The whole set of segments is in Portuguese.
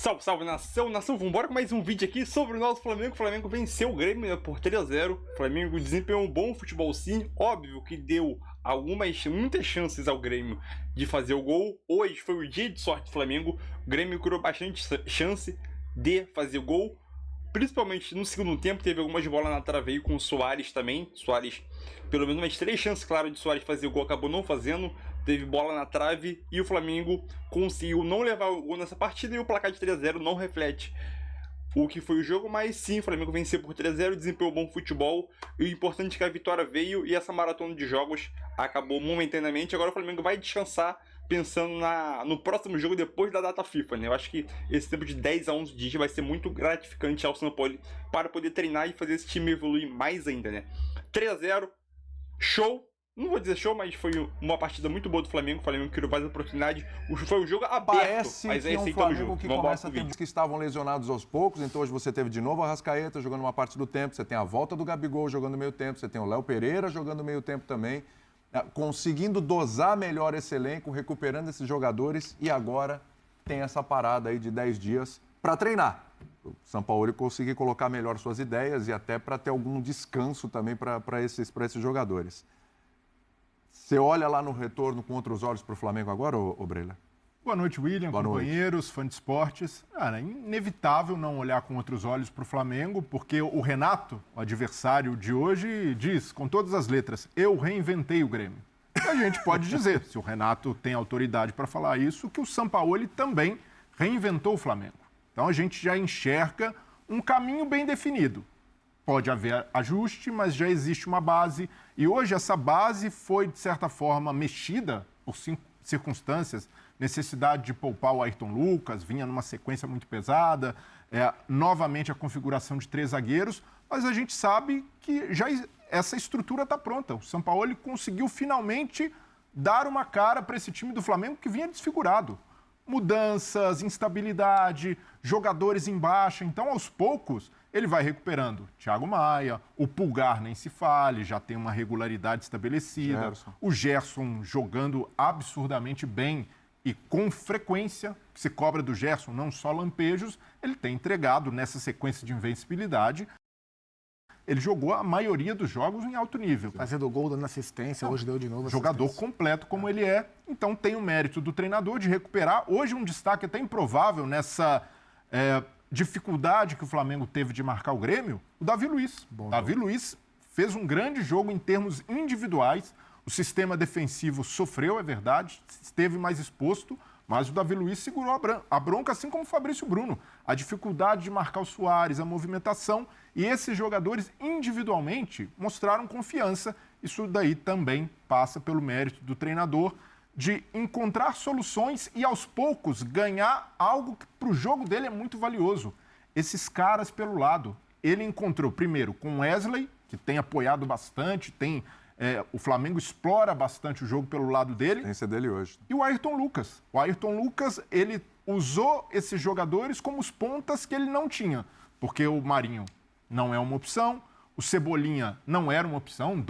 Salve, salve, nação, nação, vambora com mais um vídeo aqui sobre o nosso Flamengo. O Flamengo venceu o Grêmio, né, por 3-0. O Flamengo desempenhou um bom futebol sim, óbvio que deu muitas chances ao Grêmio de fazer o gol. Hoje foi o dia de sorte do Flamengo, o Grêmio criou bastante chance de fazer o gol. Principalmente no segundo tempo, teve algumas bolas na trave aí com o Soares também. Soares, pelo menos umas 3 chances, claro, de Soares fazer o gol, acabou não fazendo. Teve bola na trave e o Flamengo conseguiu não levar o gol nessa partida. E o placar de 3-0 não reflete o que foi o jogo, mas sim, o Flamengo venceu por 3-0, desempenhou bom futebol. E o importante é que a vitória veio e essa maratona de jogos acabou momentaneamente. Agora o Flamengo vai descansar pensando no próximo jogo depois da data FIFA, né? Eu acho que esse tempo de 10 a 11 dias vai ser muito gratificante ao São Paulo para poder treinar e fazer esse time evoluir mais ainda, né? 3-0, show! Não vou dizer show, mas foi uma partida muito boa do Flamengo. O Flamengo criou várias oportunidades. Foi um jogo aberto. Parece mas que é um Flamengo que começa a ter que estavam lesionados aos poucos. Então hoje você teve de novo a Arrascaeta jogando uma parte do tempo. Você tem a volta do Gabigol jogando meio tempo. Você tem o Léo Pereira jogando meio tempo também. Conseguindo dosar melhor esse elenco, recuperando esses jogadores. E agora tem essa parada aí de 10 dias para treinar. O São Paulo conseguir colocar melhor suas ideias e até para ter algum descanso também para esses jogadores. Você olha lá no retorno com outros olhos para o Flamengo agora, ô Breila? Boa noite, William, companheiros, fã de esportes. Cara, é inevitável não olhar com outros olhos para o Flamengo, porque o Renato, o adversário de hoje, diz, com todas as letras, eu reinventei o Grêmio. E a gente pode dizer, se o Renato tem autoridade para falar isso, que o Sampaoli também reinventou o Flamengo. Então a gente já enxerga um caminho bem definido. Pode haver ajuste, mas já existe uma base. E hoje essa base foi, de certa forma, mexida por circunstâncias. Necessidade de poupar o Ayrton Lucas, vinha numa sequência muito pesada. Novamente a configuração de 3 zagueiros. Mas a gente sabe que já essa estrutura está pronta. O Sampaoli conseguiu finalmente dar uma cara para esse time do Flamengo que vinha desfigurado. Mudanças, instabilidade, jogadores em baixa. Então, aos poucos, ele vai recuperando. Thiago Maia, o Pulgar nem se fale, já tem uma regularidade estabelecida. O Gerson jogando absurdamente bem e com frequência, que se cobra do Gerson, não só lampejos, ele tem entregado nessa sequência de invencibilidade. Ele jogou a maioria dos jogos em alto nível. Fazendo gol, dando assistência, hoje deu de novo assistência. Jogador completo como ele é. Então tem o mérito do treinador de recuperar. Hoje um destaque até improvável nessa dificuldade que o Flamengo teve de marcar o Grêmio, o Davi Luiz. Davi Luiz fez um grande jogo em termos individuais. O sistema defensivo sofreu, é verdade, esteve mais exposto, mas o Davi Luiz segurou a bronca, assim como o Fabrício Bruno. A dificuldade de marcar o Soares, a movimentação. E esses jogadores, individualmente, mostraram confiança. Isso daí também passa pelo mérito do treinador de encontrar soluções e, aos poucos, ganhar algo que para o jogo dele é muito valioso. Esses caras pelo lado. Ele encontrou, primeiro, com Wesley, que tem apoiado bastante, o Flamengo explora bastante o jogo pelo lado dele. Tem esse dele hoje. E o Ayrton Lucas. O Ayrton Lucas, ele usou esses jogadores como os pontas que ele não tinha. Porque o Marinho não é uma opção, o Cebolinha não era uma opção,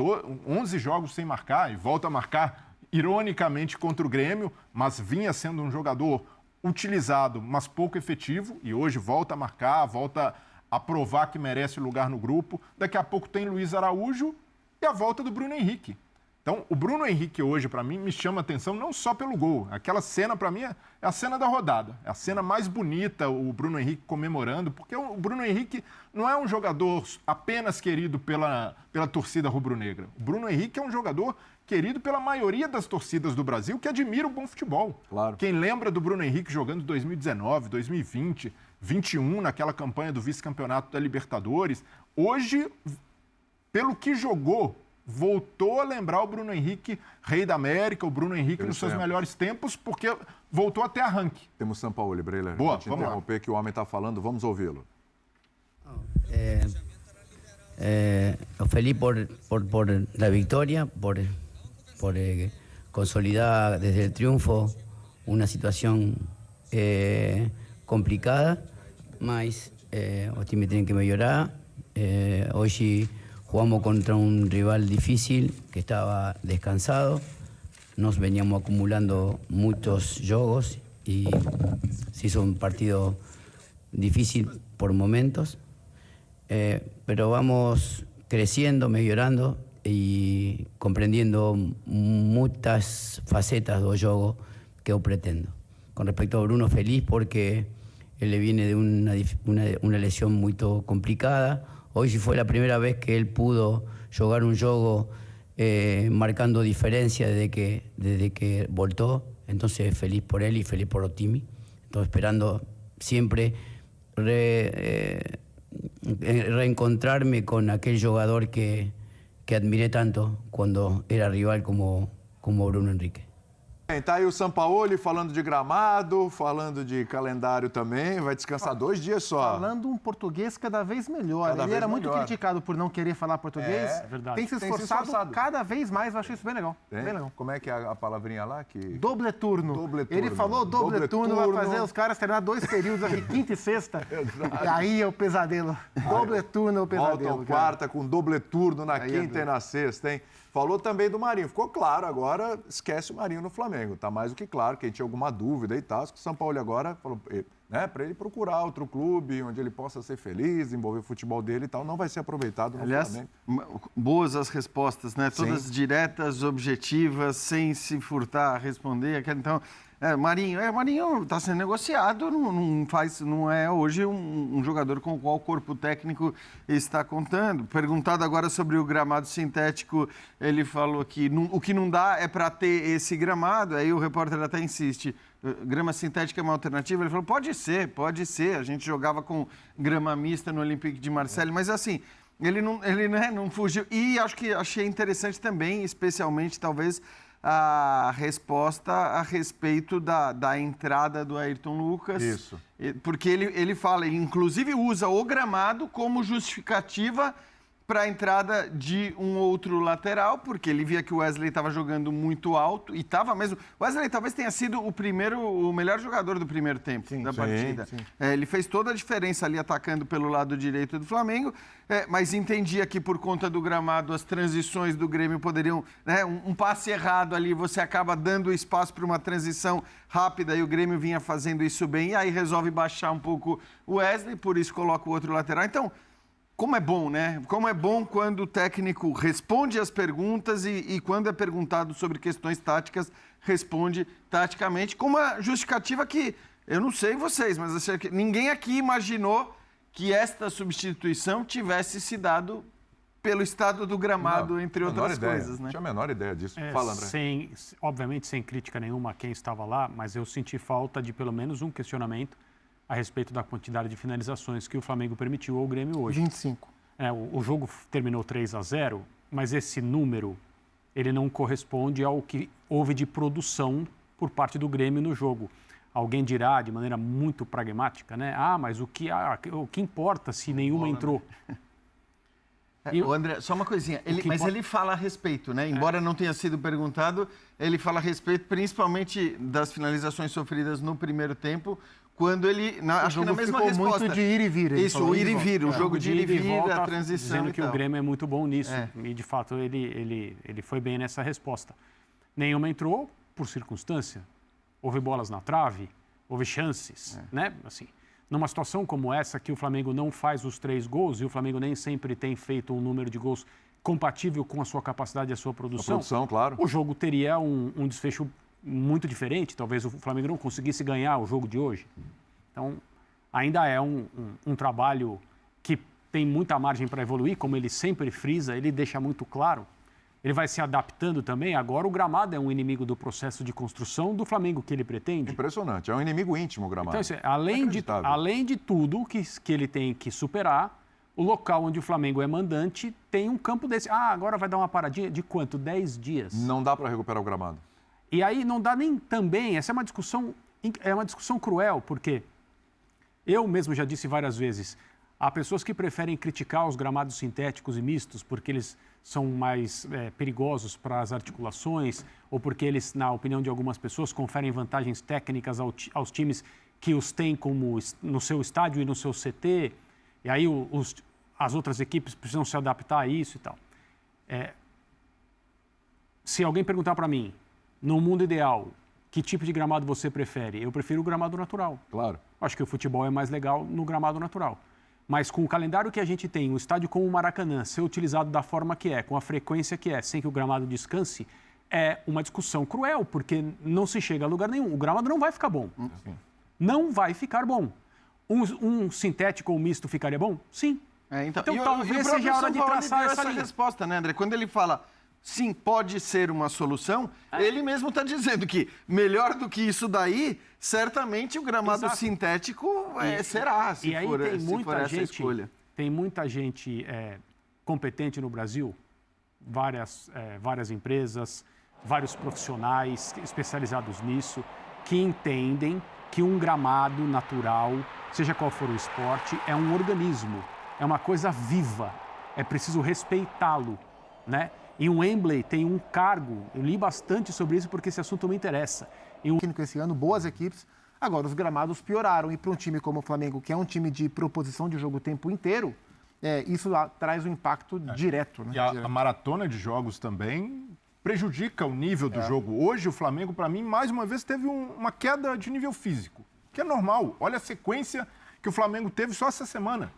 11 jogos sem marcar e volta a marcar, ironicamente, contra o Grêmio, mas vinha sendo um jogador utilizado, mas pouco efetivo, e hoje volta a marcar, volta a provar que merece lugar no grupo. Daqui a pouco tem Luiz Araújo e a volta do Bruno Henrique. Então, o Bruno Henrique hoje, para mim, me chama a atenção não só pelo gol. Aquela cena, para mim, é a cena da rodada. É a cena mais bonita, o Bruno Henrique comemorando, porque o Bruno Henrique não é um jogador apenas querido pela torcida rubro-negra. O Bruno Henrique é um jogador querido pela maioria das torcidas do Brasil que admira o bom futebol. Claro. Quem lembra do Bruno Henrique jogando em 2019, 2020, 2021, naquela campanha do vice-campeonato da Libertadores, hoje, pelo que jogou, voltou a lembrar o Bruno Henrique, rei da América, o Bruno Henrique nos seus melhores tempos, porque voltou até arranque. Temos São Paulo, Breila. Boa, vamos interromper que o homem está falando, vamos ouvi-lo. Feliz por la victoria, por consolidar desde el triunfo una situación complicada, mas o time tiene que melhorar. Hoy jugamos contra un rival difícil que estaba descansado. Nos veníamos acumulando muchos jogos y se hizo un partido difícil por momentos, pero vamos creciendo, mejorando y comprendiendo muchas facetas do jogo que yo pretendo. Con respecto a Bruno, feliz porque él le viene de una lesión muy complicada. Hoy sí fue la primera vez que él pudo jugar un juego marcando diferencia desde que voltó. Entonces feliz por él y feliz por Otimi. Entonces esperando siempre reencontrarme con aquel jugador que admiré tanto cuando era rival como Bruno Henrique. Tá aí o Sampaoli falando de gramado, falando de calendário também. Vai descansar 2 dias só. Falando um português cada vez melhor. Ele era muito criticado por não querer falar português. É verdade. Tem se esforçado cada vez mais. Eu achei isso bem legal. Bem legal. Como é que é a palavrinha lá? Doble turno. Ele falou doble turno, vai fazer os caras treinar 2 períodos aqui, quinta e sexta. E aí é o pesadelo. Doble turno é o pesadelo. Voltam quarta com doble turno na quinta e na sexta, hein? Falou também do Marinho. Ficou claro, agora esquece o Marinho no Flamengo. Tá mais do que claro, quem tinha alguma dúvida e tal. Acho que o Sampaoli agora falou, né, para ele procurar outro clube onde ele possa ser feliz, desenvolver o futebol dele e tal. Não vai ser aproveitado no Flamengo. Boas as respostas, né? Todas diretas, objetivas, sem se furtar a responder. Então, Marinho está sendo negociado, não é hoje um jogador com o qual o corpo técnico está contando. Perguntado agora sobre o gramado sintético, ele falou que o que não dá é para ter esse gramado, aí o repórter até insiste, grama sintética é uma alternativa? Ele falou, pode ser, a gente jogava com grama mista no Olympique de Marseille, mas assim, ele não fugiu. E achei interessante também, especialmente talvez, a resposta a respeito da entrada do Ayrton Lucas. Isso. Porque ele fala, ele inclusive usa o gramado como justificativa para a entrada de um outro lateral, porque ele via que o Wesley estava jogando muito alto, e estava mesmo. O Wesley talvez tenha sido o melhor jogador do primeiro tempo da partida. Sim. Ele fez toda a diferença ali atacando pelo lado direito do Flamengo, mas entendia que por conta do gramado as transições do Grêmio poderiam, né, um passe errado ali, você acaba dando espaço para uma transição rápida, e o Grêmio vinha fazendo isso bem, e aí resolve baixar um pouco o Wesley, por isso coloca o outro lateral. Então, como é bom, né? Como é bom quando o técnico responde às perguntas e quando é perguntado sobre questões táticas, responde taticamente, com uma justificativa que, eu não sei vocês, mas achei que ninguém aqui imaginou que esta substituição tivesse se dado pelo estado do gramado, entre outras coisas, né? Não tinha a menor ideia disso. Fala, André. Obviamente, sem crítica nenhuma a quem estava lá, mas eu senti falta de pelo menos um questionamento a respeito da quantidade de finalizações que o Flamengo permitiu ao Grêmio hoje. 25. O jogo terminou 3-0, mas esse número ele não corresponde ao que houve de produção por parte do Grêmio no jogo. Alguém dirá de maneira muito pragmática, né? Mas o que importa se nenhuma entrou? André, só uma coisinha. Ele fala a respeito, né? Embora não tenha sido perguntado, ele fala a respeito principalmente das finalizações sofridas no primeiro tempo, quando ele, acho que na mesma resposta... muito de ir e vir. Isso, o ir e vir, o jogo de ir e vir, a transição dizendo que o Grêmio é muito bom nisso. E, de fato, ele foi bem nessa resposta. Nenhuma entrou por circunstância. Houve bolas na trave, houve chances, né? Assim, numa situação como essa, que o Flamengo não faz os 3 gols, e o Flamengo nem sempre tem feito um número de gols compatível com a sua capacidade e a sua produção, claro. O jogo teria um desfecho muito diferente. Talvez o Flamengo não conseguisse ganhar o jogo de hoje. Então, ainda é um trabalho que tem muita margem para evoluir, como ele sempre frisa, ele deixa muito claro. Ele vai se adaptando também. Agora o gramado é um inimigo do processo de construção do Flamengo que ele pretende. Impressionante, é um inimigo íntimo o gramado. Então, além de tudo que ele tem que superar, o local onde o Flamengo é mandante tem um campo desse. Agora vai dar uma paradinha de quanto? 10 dias. Não dá para recuperar o gramado. E aí não dá nem também, essa é uma discussão cruel, porque eu mesmo já disse várias vezes, há pessoas que preferem criticar os gramados sintéticos e mistos porque eles são mais perigosos para as articulações, ou porque eles, na opinião de algumas pessoas, conferem vantagens técnicas aos times que os têm como no seu estádio e no seu CT, e aí as outras equipes precisam se adaptar a isso e tal. Se alguém perguntar para mim, no mundo ideal, Que tipo de gramado você prefere? Eu prefiro o gramado natural. Claro. Acho que o futebol é mais legal no gramado natural. Mas com o calendário que a gente tem, um estádio como o Maracanã ser utilizado da forma que é, com a frequência que é, sem que o gramado descanse, é uma discussão cruel, porque não se chega a lugar nenhum. O gramado não vai ficar bom. Não vai ficar bom. Um sintético ou misto ficaria bom? Sim. Então talvez seja a hora de traçar essa linha. Resposta, né, André? Quando ele fala, sim, pode ser uma solução, ele mesmo está dizendo que melhor do que isso daí, certamente o gramado sintético será, se for essa escolha. Tem muita gente competente no Brasil, várias empresas, vários profissionais especializados nisso, que entendem que um gramado natural, seja qual for o esporte, é um organismo, é uma coisa viva, é preciso respeitá-lo, né? E o Wembley tem um cargo, eu li bastante sobre isso porque esse assunto me interessa. Esse ano, boas equipes. Agora, os gramados pioraram. E para um time como o Flamengo, que é um time de proposição de jogo o tempo inteiro, isso traz um impacto direto. Né? E a maratona de jogos também prejudica o nível do jogo. Hoje, o Flamengo, para mim, mais uma vez, teve uma queda de nível físico, que é normal. Olha a sequência que o Flamengo teve só essa semana.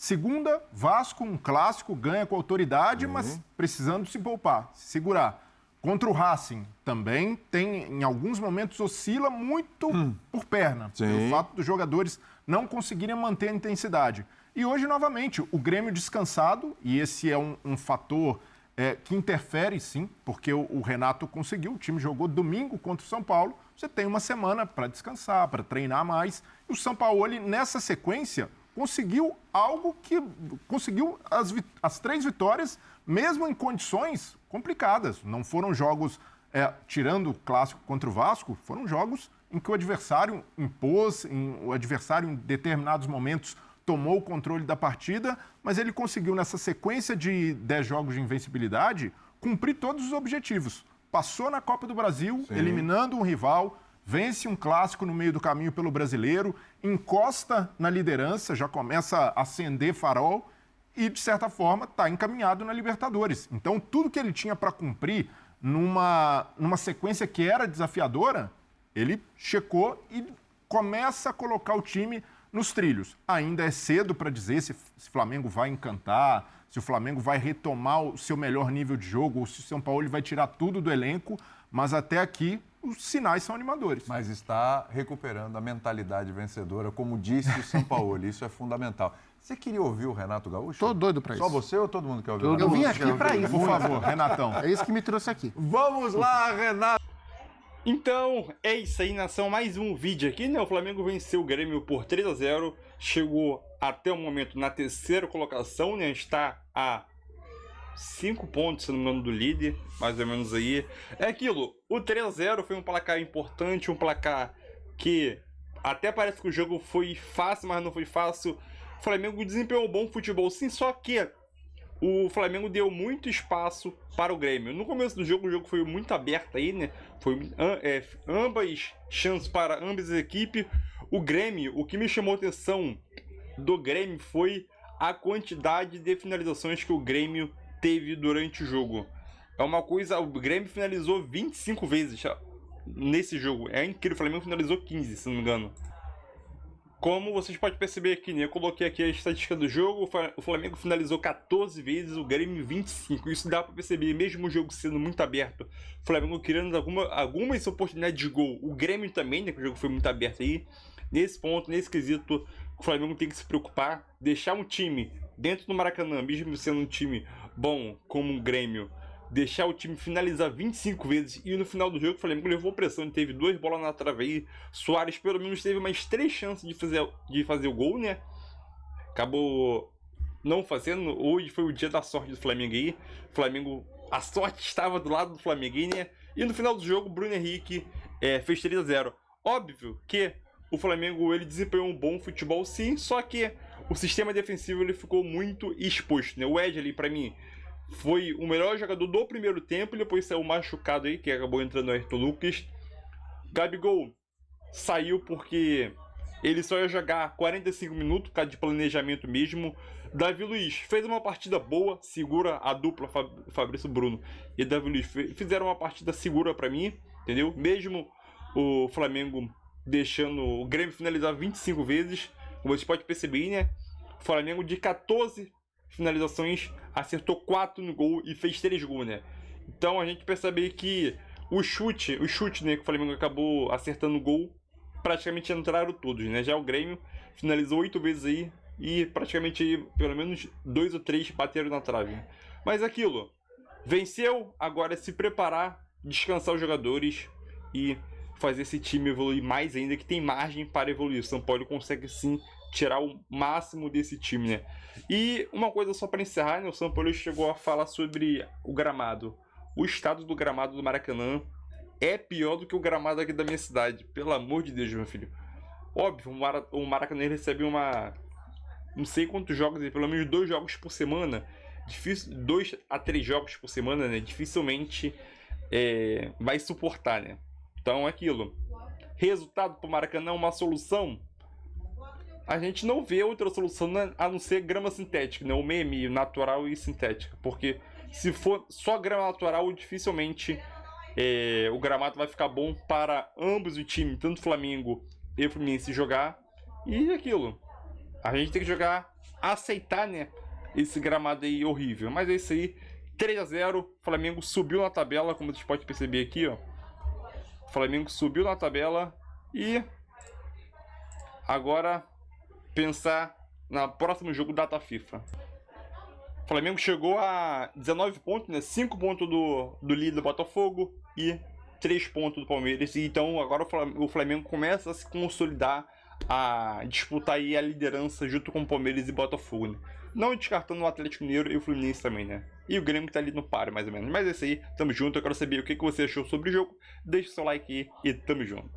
Segunda, Vasco, um clássico, ganha com autoridade, mas precisando se poupar, se segurar. Contra o Racing, também tem, em alguns momentos, oscila muito por perna. Pelo fato dos jogadores não conseguirem manter a intensidade. E hoje, novamente, o Grêmio descansado, e esse é um fator que interfere, sim, porque o Renato conseguiu, o time jogou domingo contra o São Paulo, você tem uma semana para descansar, para treinar mais. E o Sampaoli, nessa sequência, conseguiu algo que conseguiu as 3 vitórias, mesmo em condições complicadas. Não foram jogos, tirando o clássico contra o Vasco, foram jogos em que o adversário impôs, o adversário em determinados momentos tomou o controle da partida, mas ele conseguiu, nessa sequência de 10 jogos de invencibilidade, cumprir todos os objetivos. Passou na Copa do Brasil, eliminando um rival, vence um clássico no meio do caminho pelo Brasileiro, encosta na liderança, já começa a acender farol e, de certa forma, está encaminhado na Libertadores. Então, tudo que ele tinha para cumprir numa sequência que era desafiadora, ele checou e começa a colocar o time nos trilhos. Ainda é cedo para dizer se o Flamengo vai encantar, se o Flamengo vai retomar o seu melhor nível de jogo, ou se o São Paulo vai tirar tudo do elenco, mas até aqui os sinais são animadores. Mas está recuperando a mentalidade vencedora, como disse o Sampaoli, isso é fundamental. Você queria ouvir o Renato Gaúcho? Tô doido para isso. Só você ou todo mundo quer ouvir o Renato? Eu vim aqui para isso. Por favor, Renatão. É isso que me trouxe aqui. Vamos lá, Renato! Então, é isso aí, nação. Mais um vídeo aqui, né? O Flamengo venceu o Grêmio por 3-0. Chegou até o momento na 3ª colocação, né? Está a 5 pontos, se não me engano, do líder, mais ou menos aí. É aquilo, o 3-0 foi um placar importante, um placar que até parece que o jogo foi fácil, mas não foi fácil. O Flamengo desempenhou um bom futebol, sim, só que o Flamengo deu muito espaço para o Grêmio. No começo do jogo, o jogo foi muito aberto aí, né? Foi ambas chances para ambas as equipes. O Grêmio, o que me chamou a atenção do Grêmio foi a quantidade de finalizações que o Grêmio teve durante o jogo. É uma coisa, o Grêmio finalizou 25 vezes nesse jogo. É incrível, o Flamengo finalizou 15, se não me engano. Como vocês podem perceber aqui, né? Eu coloquei aqui a estatística do jogo, o Flamengo finalizou 14 vezes, o Grêmio 25. Isso dá para perceber, mesmo o jogo sendo muito aberto, o Flamengo criando algumas oportunidades de gol. O Grêmio também, né? Que o jogo foi muito aberto aí. Nesse ponto, nesse quesito, o Flamengo tem que se preocupar, deixar um time dentro do Maracanã, mesmo sendo um time bom como o Grêmio, deixar o time finalizar 25 vezes e no final do jogo o Flamengo levou pressão, ele teve 2 bolas na trave aí, Soares pelo menos teve mais 3 chances de fazer o gol, né? Acabou não fazendo, hoje foi o dia da sorte do Flamengo aí, Flamengo, a sorte estava do lado do Flamengo aí, né? E no final do jogo, Bruno Henrique fez 3-0. Óbvio que o Flamengo ele desempenhou um bom futebol sim, só que o sistema defensivo ele ficou muito exposto, né? O Wesley, para mim, foi o melhor jogador do primeiro tempo e depois saiu machucado aí, que acabou entrando o Ayrton Lucas. Gabigol saiu porque ele só ia jogar 45 minutos, por causa de planejamento mesmo. Davi Luiz fez uma partida boa, segura a dupla Fabrício Bruno e Davi Luiz fizeram uma partida segura pra mim, entendeu? Mesmo o Flamengo deixando o Grêmio finalizar 25 vezes. Como você pode perceber, né? O Flamengo de 14 finalizações acertou 4 no gol e fez 3 gols, né? Então a gente percebe que o chute, né, que o Flamengo acabou acertando o gol, praticamente entraram todos, né? Já o Grêmio finalizou 8 vezes aí e praticamente aí, pelo menos 2 ou 3 bateram na trave. Mas aquilo, venceu, agora é se preparar, descansar os jogadores e fazer esse time evoluir mais ainda, que tem margem para evoluir. O São Paulo consegue sim tirar o máximo desse time, né? E uma coisa só para encerrar, né? O São Paulo chegou a falar sobre o gramado. O estado do gramado do Maracanã é pior do que o gramado aqui da minha cidade. Pelo amor de Deus, meu filho. Óbvio, o Maracanã recebe não sei quantos jogos, pelo menos 2 jogos por semana. 2 a 3 jogos por semana, né? Dificilmente vai suportar, né? Então é aquilo. Resultado para o Maracanã, uma solução. A gente não vê outra solução a não ser grama sintética, né? O meme natural e sintética. Porque se for só grama natural, dificilmente o gramado vai ficar bom para ambos os times, tanto Flamengo e Fluminense, jogar. E aquilo. A gente tem que jogar, aceitar, né? Esse gramado aí horrível. Mas é isso aí. 3-0. Flamengo subiu na tabela, como vocês podem perceber aqui, ó. Flamengo subiu na tabela e agora pensar no próximo jogo data FIFA. O Flamengo chegou a 19 pontos, né? 5 pontos do líder Botafogo e 3 pontos do Palmeiras. Então agora o Flamengo começa a se consolidar, a disputar aí a liderança junto com o Palmeiras e Botafogo, né? Não descartando o Atlético Mineiro e o Fluminense também, né? E o Grêmio que tá ali no páreo, mais ou menos. Mas é isso aí, tamo junto. Eu quero saber o que você achou sobre o jogo. Deixa o seu like aí e tamo junto.